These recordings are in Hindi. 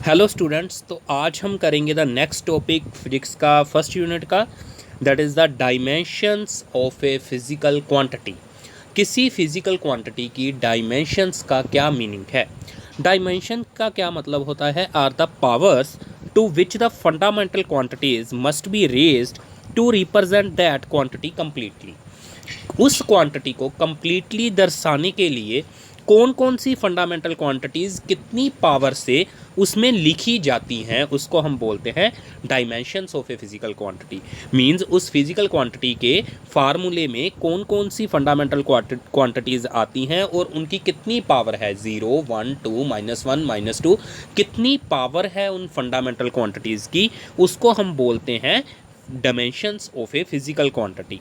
हेलो स्टूडेंट्स, तो आज हम करेंगे द नेक्स्ट टॉपिक फिजिक्स का फर्स्ट यूनिट का, that is the dimensions of A physical quantity. किसी फिज़िकल क्वांटिटी की डायमेंशंस का क्या मीनिंग है? डायमेंशन का क्या मतलब होता है? Are the powers to which the fundamental quantities must be raised to represent that quantity completely. उस क्वांटिटी को कम्प्लीटली दर्शाने के लिए कौन कौन सी फंडामेंटल क्वांटिटीज़ कितनी पावर से उसमें लिखी जाती हैं, उसको हम बोलते हैं dimensions of a physical quantity. Means उस फिजिकल क्वांटिटी के फार्मूले में कौन कौन सी फंडामेंटल क्वांटिटीज़ आती हैं और उनकी कितनी पावर है, 0, 1, 2, -1, -2, कितनी पावर है उन फंडामेंटल क्वांटिटीज़ की, उसको हम बोलते हैं dimensions of a physical quantity.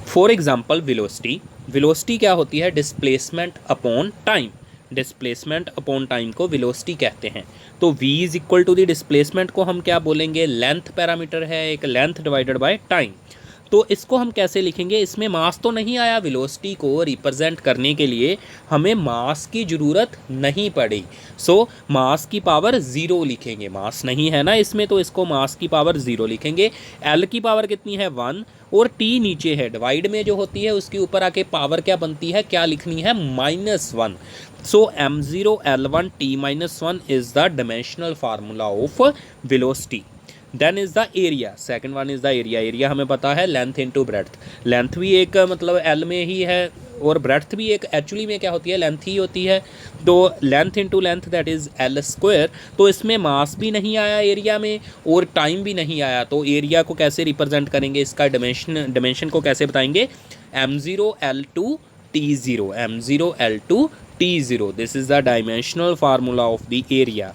For example velocity. Velocity क्या होती है? Displacement upon time. Displacement upon time को वेलोसिटी कहते हैं। तो v is equal to the displacement को हम क्या बोलेंगे? लेंथ पैरामीटर है, एक लेंथ डिवाइडेड बाय टाइम। तो इसको हम कैसे लिखेंगे? इसमें मास तो नहीं आया, वेलोसिटी को रिप्रेजेंट करने के लिए हमें मास की ज़रूरत नहीं पड़ी। सो मास की पावर 0 लिखेंगे। मास नहीं है ना इसमें, तो इसको मास की पावर 0 लिखेंगे। एल की पावर कितनी है? 1, और टी नीचे है, डिवाइड में जो होती है उसके ऊपर आके पावर क्या बनती है, क्या लिखनी है? -1। So m0 L1 t-1 is the dimensional formula of velocity. Then is the area. Second one is the area. Area हमें पता है लेंथ इनटू ब्रेड्थ। लेंथ भी एक मतलब एल में ही है और ब्रेड्थ भी एक एक्चुअली में क्या होती है? लेंथ ही होती है। तो length into length that is L square. तो इसमें मास भी नहीं आया एरिया में और टाइम भी नहीं आया, तो एरिया को कैसे रिप्रेजेंट करेंगे? इसका डायमेंशन को कैसे बताएंगे? m0 L2 t0। m0 L2 t0, this is the dimensional formula of the area.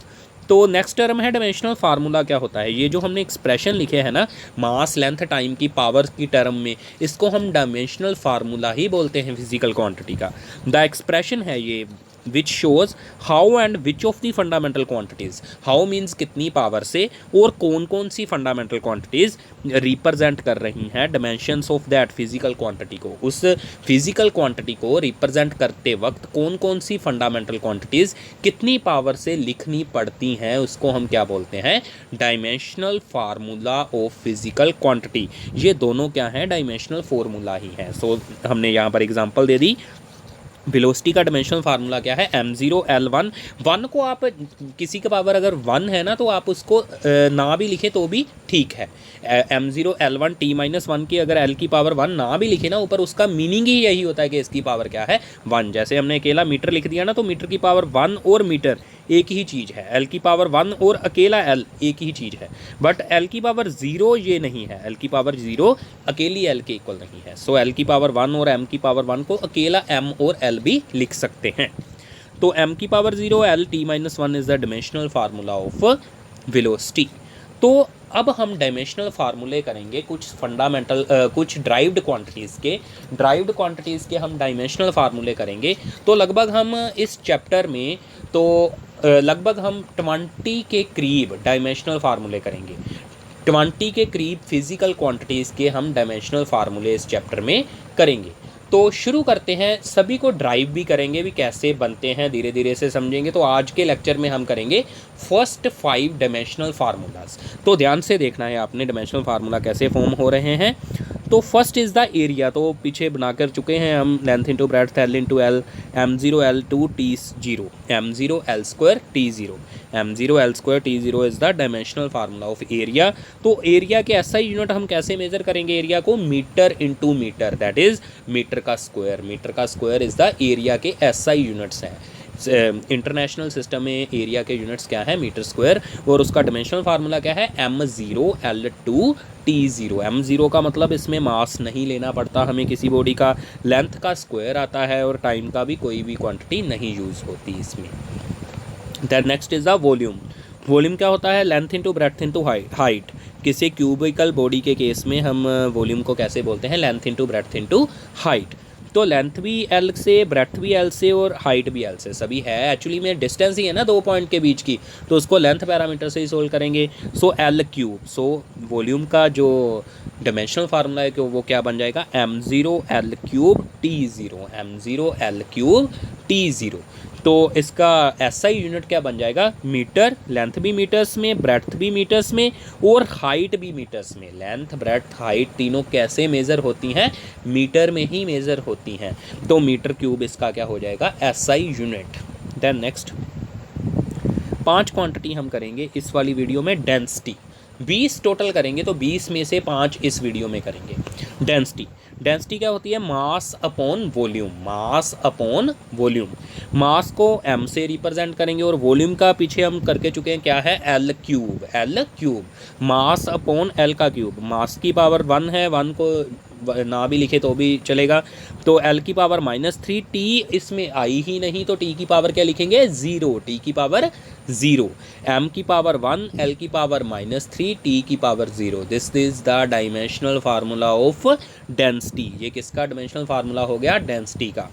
तो नेक्स्ट टर्म है डायमेंशनल फार्मूला। क्या होता है? ये जो हमने एक्सप्रेशन लिखे हैं ना, मास लेंथ टाइम की पावर की टर्म में, इसको हम डायमेंशनल फार्मूला ही बोलते हैं फिजिकल क्वांटिटी का। द एक्सप्रेशन है ये which shows how and which of the fundamental quantities. How means कितनी पावर से, और कौन कौन सी फंडामेंटल क्वांटिटीज़ रिप्रेजेंट कर रही हैं dimensions of that physical quantity को। उस फिजिकल क्वांटिटी को रिप्रेजेंट करते वक्त कौन कौन सी फंडामेंटल क्वांटिटीज़ कितनी पावर से लिखनी पड़ती हैं, उसको हम क्या बोलते हैं? Dimensional formula of physical quantity. ये दोनों क्या हैं? डायमेंशनल फार्मूला ही हैं। सो हमने यहाँ पर एग्जांपल दे दी। वेलोसिटी का डायमेंशनल फार्मूला क्या है? m0 L1। 1 को आप किसी का पावर अगर 1 है ना, तो आप उसको ना भी लिखें तो भी ठीक है। m0 L1 t-1 की अगर l की पावर 1 ना भी लिखे ना ऊपर, उसका मीनिंग ही यही होता है कि इसकी पावर क्या है? 1। जैसे हमने अकेला मीटर लिख दिया ना, तो मीटर की पावर 1 और मीटर एक ही चीज़ है। l की पावर 1 और अकेला l एक ही चीज़ है। बट l की पावर 0 ये नहीं है। l की पावर 0 अकेली l के इक्वल नहीं है। सो l की पावर 1 और m की पावर 1 को अकेला m और l भी लिख सकते हैं। तो m की power 0 l t-1 is the dimensional formula of velocity. तो अब हम डायमेंशनल फार्मूले करेंगे कुछ फंडामेंटल कुछ ड्राइव्ड क्वांटिटीज़ के हम डायमेंशनल फार्मूले करेंगे। तो लगभग हम इस चैप्टर में तो लगभग हम 20 के करीब डायमेंशनल फार्मूले करेंगे। 20 के करीब फिजिकल क्वांटिटीज़ के हम डायमेंशनल फार्मूले इस चैप्टर में करेंगे। तो शुरू करते हैं। सभी को ड्राइव भी करेंगे, भी कैसे बनते हैं धीरे धीरे से समझेंगे। तो आज के लेक्चर में हम करेंगे फर्स्ट 5 डायमेंशनल फार्मूलाज। तो ध्यान से देखना है आपने डायमेंशनल फार्मूला कैसे फॉर्म हो रहे हैं। तो फर्स्ट इज़ द एरिया। तो पीछे बना कर चुके हैं हम, length into breadth L into L, m0 L2 t0, m0 L2 t0। m0 L2 t0 is the dimensional formula of area. तो एरिया के ऐसा यूनिट हम कैसे मेजर करेंगे एरिया को? Metre into metre, that is metre का स्क्वायर। मीटर का स्क्वायर इज़ द एरिया के ऐसा यूनिट्स हैं। इंटरनेशनल सिस्टम में एरिया के यूनिट्स क्या है? Metre square. और उसका डायमेंशनल फार्मूला क्या है? m0 L2 t0। m0 का मतलब इसमें मास नहीं लेना पड़ता हमें किसी बॉडी का, लेंथ का स्क्वायर आता है और टाइम का भी कोई भी क्वांटिटी नहीं यूज़ होती इसमें। Then next is the volume. Volume क्या होता है? Length into breadth into height. किसी क्यूबिकल बॉडी के केस में हम वॉल्यूम को कैसे बोलते हैं? Length into breadth into height. तो लेंथ भी एल से, ब्रेड्थ भी एल से और हाइट भी एल से, सभी है एक्चुअली में डिस्टेंस ही है ना 2 पॉइंट के बीच की, तो उसको लेंथ पैरामीटर से ही सोल्व करेंगे। So L cube. So volume का जो डायमेंशनल फार्मूला है कि वो क्या बन जाएगा? m0 L3 t0, m0 L3 t0। तो इसका एसआई यूनिट क्या बन जाएगा, मीटर, लेंथ भी मीटर्स में, ब्रेड्थ भी मीटर्स में और हाइट भी मीटर्स में। लेंथ, ब्रेड्थ, हाइट तीनों कैसे मेज़र होती हैं, मीटर में ही मेज़र होती हैं। तो मीटर क्यूब इसका क्या हो जाएगा, SI unit. Then next 5 quantity हम करेंगे इस वाली वीडियो में। डेंसिटी 20 टोटल करेंगे, तो 20 में से 5 इस वीडियो में करेंगे। डेंसिटी, डेंसिटी क्या होती है, mass upon volume. Mass upon volume, mass को m से रिप्रेजेंट करेंगे और वॉल्यूम का पीछे हम करके चुके हैं क्या है, L cube. L cube, mass upon L का क्यूब। मास की पावर 1 है, 1 को ना भी लिखे तो भी चलेगा, तो एल की पावर -3। टी इसमें आई ही नहीं, तो टी की पावर क्या लिखेंगे, 0। टी की पावर 0, m की पावर 1, l की पावर -3, t की power 0। This is the dimensional formula of density. ये किसका डायमेंशनल फार्मूला हो गया, डेंसिटी का।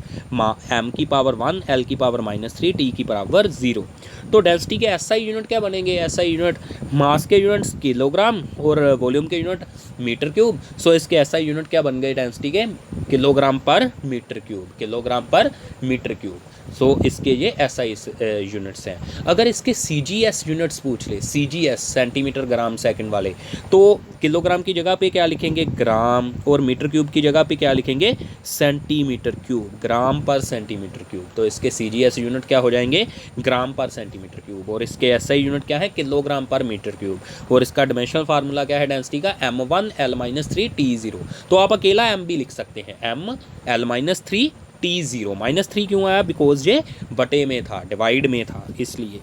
m की पावर 1, l की पावर -3, t की पावर 0। तो डेंसिटी के एसआई यूनिट क्या बनेंगे, एसआई यूनिट मास के यूनिट्स किलोग्राम और वॉल्यूम के यूनिट मीटर क्यूब। सो इसके एसआई यूनिट क्या बन गए डेंसिटी के, किलोग्राम पर मीटर क्यूब, किलोग्राम पर मीटर क्यूब। सो इसके ये एसआई यूनिट्स हैं। अगर इसके सीजीएस यूनिट्स पूछ ले, सीजीएस सेंटीमीटर ग्राम सेकंड वाले, तो किलोग्राम की जगह पे क्या लिखेंगे, ग्राम, और मीटर क्यूब की जगह पे क्या लिखेंगे, सेंटीमीटर क्यूब, ग्राम पर सेंटीमीटर क्यूब। तो इसके सीजीएस यूनिट क्या हो जाएंगे, ग्राम पर सेंटीमीटर क्यूब, और इसके एसआई यूनिट क्या है, किलोग्राम पर मीटर क्यूब। और इसका डायमेंशनल फार्मूला क्या है डेंसिटी का, m1 l-3 t0। तो आप अकेला m भी लिख सकते हैं, m l-3 t0। -3 क्यों आया, बिकॉज ये बटे में था, डिवाइड में था, इसलिए।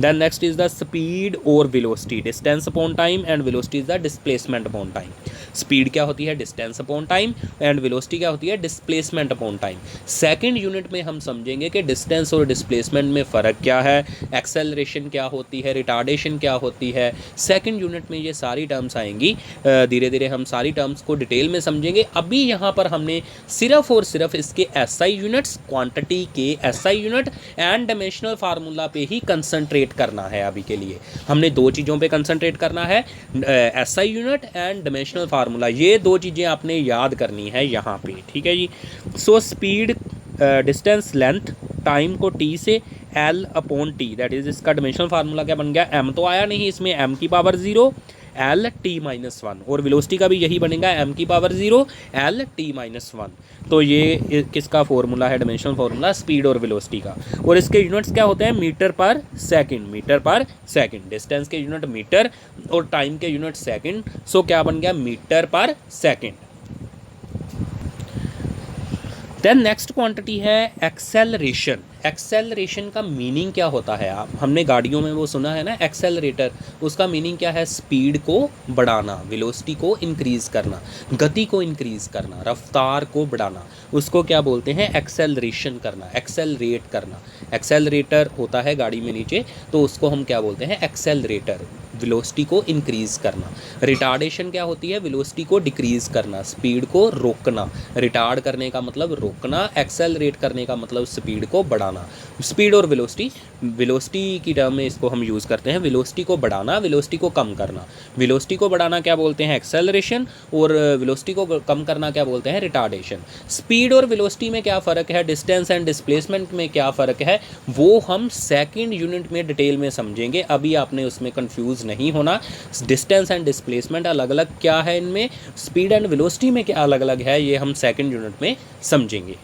Then next is the speed और velocity, distance upon time, and velocity is the displacement upon time. Speed क्या होती है, distance upon time, and velocity क्या होती है, displacement upon time. Second unit में हम समझेंगे कि डिस्टेंस और डिस्प्लेसमेंट में फ़र्क क्या है, एक्सेलरेशन क्या होती है, रिटार्डेशन क्या होती है। सेकंड यूनिट में ये सारी टर्म्स आएंगी, धीरे धीरे हम सारी टर्म्स को डिटेल में समझेंगे। अभी यहाँ पर हमने सिर्फ और सिर्फ इसके एसआई यूनिट्स, क्वांटिटी के SI unit and dimensional formula पे ही कंसंट्रेट करना है। अभी के लिए हमने 2 चीज़ों पे कंसंट्रेट करना है, SI unit and dimensional formula. ये 2 चीज़ें आपने याद करनी है यहाँ पे, ठीक है जी। So speed, distance, length, time को टी से L upon T, that is इसका डायमेंशनल फार्मूला क्या बन गया, m तो आया नहीं इसमें, m की पावर 0 एल टी -1, और वेलोसिटी का भी यही बनेगा, m की पावर 0 एल टी -1। तो ये किसका फॉर्मूला है, डायमेंशनल फार्मूला स्पीड और वेलोसिटी का। और इसके यूनिट्स क्या होते हैं, मीटर पर सेकंड, मीटर पर सेकंड। डिस्टेंस के यूनिट मीटर और टाइम के यूनिट सेकंड। सो क्या बन गया, मीटर पर सेकंड। देन नेक्स्ट क्वांटिटी है एक्सेलरेशन। एक्सेलरेशन का मीनिंग क्या होता है, आप हमने गाड़ियों में वो सुना है ना, एक्सेलरेटर। उसका मीनिंग क्या है, स्पीड को बढ़ाना, वेलोसिटी को इंक्रीज़ करना, गति को इंक्रीज़ करना, रफ्तार को बढ़ाना, उसको क्या बोलते हैं, एक्सेलरेशन करना, एक्सेलरेट करना। एक्सेलरेटर होता है गाड़ी में नीचे, तो उसको हम क्या बोलते हैं, एक्सेलरेटर। वेलोसिटी को इंक्रीज़ करना। रिटार्डेशन क्या होती है, वेलोसिटी को डिक्रीज़ करना, स्पीड को रोकना। रिटार्ड करने का मतलब रोकना, एक्सेलरेट करने का मतलब स्पीड को बढ़ाना। स्पीड और वेलोसिटी, वेलोसिटी की टर्म में इसको हम यूज़ करते हैं, वेलोसिटी को बढ़ाना, वेलोसिटी को कम करना। वेलोसिटी को बढ़ाना क्या बोलते हैं, एक्सेलरेशन, और वेलोसिटी को कम करना क्या बोलते हैं, रिटार्डेशन। स्पीड और वेलोसिटी में क्या फ़र्क है, डिस्टेंस एंड डिस्प्लेसमेंट में क्या फ़र्क है, वो हम सेकंड यूनिट में डिटेल में समझेंगे। अभी आपने उसमें कंफ्यूज नहीं होना। डिस्टेंस एंड डिस्प्लेसमेंट अलग अलग क्या है इनमें, स्पीड एंड वेलोसिटी में क्या अलग अलग है, ये हम सेकंड यूनिट में समझेंगे।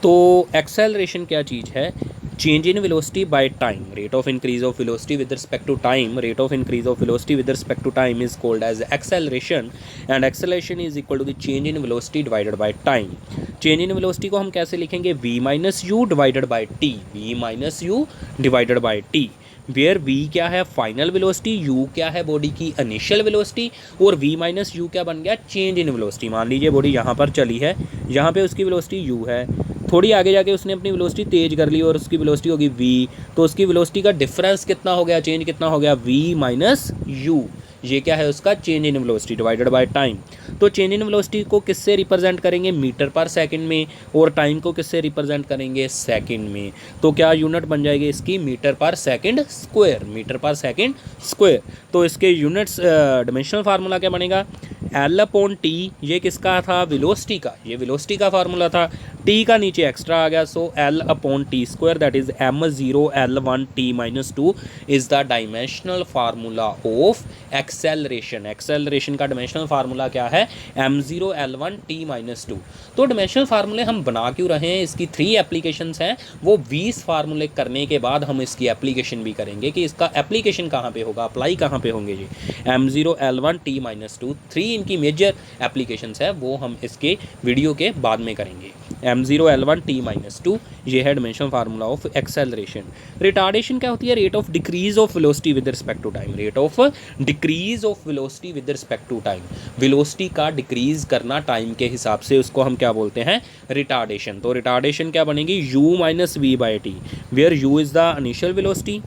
तो एक्सेलरेशन क्या चीज़ है, change in velocity by time, rate of increase of velocity with respect to time, rate of increase of velocity with respect to time is called as acceleration, and acceleration is equal to the change in velocity divided by time. change in velocity को हम कैसे लिखेंगे, v minus u divided by t, v minus u divided by t, where v क्या है फाइनल वेलोसिटी, u क्या है बॉडी की इनिशियल वेलोसिटी, और v माइनस यू क्या बन गया, चेंज इन वेलोसिटी। मान लीजिए बॉडी यहाँ पर चली है, यहाँ पे उसकी वेलोसिटी u है, थोड़ी आगे जाके उसने अपनी वेलोसिटी तेज कर ली और उसकी वेलोसिटी होगी v, तो उसकी वेलोसिटी का डिफरेंस कितना हो गया, चेंज कितना हो गया, v माइनस यू। ये क्या है उसका change in velocity divided by time. तो चेंज इन वेलोसिटी को किससे रिप्रेजेंट करेंगे, मीटर पर सेकंड में, और टाइम को किससे रिप्रेजेंट करेंगे, सेकंड में। तो क्या यूनिट बन जाएगी इसकी, मीटर पर सेकंड स्क्वायर, मीटर पर सेकंड स्क्वायर। तो इसके यूनिट्स डायमेंशनल फार्मूला क्या बनेगा, एल अपॉन टी ये किसका था, वेलोसिटी का, ये वेलोसिटी का फार्मूला था, टी का नीचे एक्स्ट्रा आ गया, so L upon T square that is m0l1t-2 is the dimensional formula of acceleration. Acceleration का डायमेंशनल फार्मूला क्या है, m0l1t-2। तो डायमेंशनल फार्मूले हम बना क्यों रहे हैं, इसकी 3 एप्लीकेशंस हैं, वो 20 फार्मूले करने के बाद हम इसकी एप्लीकेशन भी करेंगे कि इसका एप्लीकेशन कहाँ पे होगा, अप्लाई कहाँ पे होंगे जी, m0l1t-2 3 इनकी मेजर एप्लीकेशंस है, वो हम इसके वीडियो के बाद में करेंगे। m0l1t-2 ये है dimensional formula of acceleration. Retardation क्या होती है, rate of decrease of velocity with respect to time, rate of decrease of velocity with respect to time, velocity का डिक्रीज करना टाइम के हिसाब से, उसको हम क्या बोलते हैं, रिटार्डेशन। तो रिटार्डेशन क्या बनेगी, u minus v by t, where u is the initial velocity,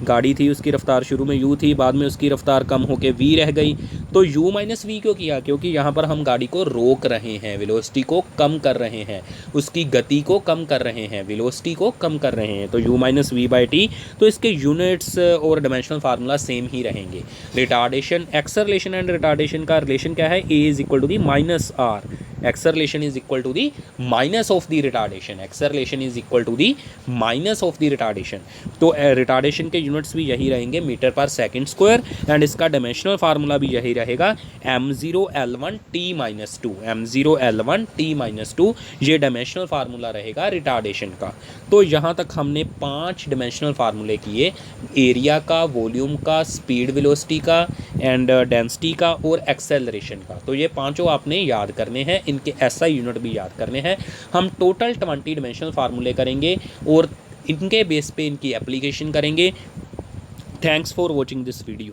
गाड़ी थी उसकी रफ्तार शुरू में u थी, बाद में उसकी रफ्तार कम होकर v रह गई, तो u माइनस वी क्यों किया, क्योंकि यहाँ पर हम गाड़ी को रोक रहे हैं, वेलोसिटी को कम कर रहे हैं, उसकी गति को कम कर रहे हैं, वेलोसिटी को कम कर रहे हैं, तो u minus v by t. तो इसके यूनिट्स और डायमेंशनल फार्मूला सेम ही रहेंगे। रिटार्डेशन, एक्सेलरेशन एंड रिटार्डेशन का रिलेशन क्या है, a is equal to the minus r, acceleration is equal to the minus of the retardation, acceleration is equal to the minus of the retardation. तो रिटार्डेशन के यूनिट्स भी यही रहेंगे, मीटर पर सेकंड स्क्वायर, एंड इसका डायमेंशनल फार्मूला भी यही रहेगा, m0l1t-2, m0l1t-2 ये डायमेंशनल फार्मूला रहेगा रिटार्डेशन का। तो यहाँ तक हमने 5 डायमेंशनल फार्मूले किए, एरिया का, वॉल्यूम का, स्पीड वेलोसिटी का, एंड डेंसिटी का और एक्सेलरेशन का। तो ये पांचों आपने याद करने हैं, इनके SI यूनिट भी याद करने हैं। हम टोटल 20 डायमेंशनल फार्मूले करेंगे और इनके बेस पे इनकी एप्लीकेशन करेंगे। Thanks for watching this video.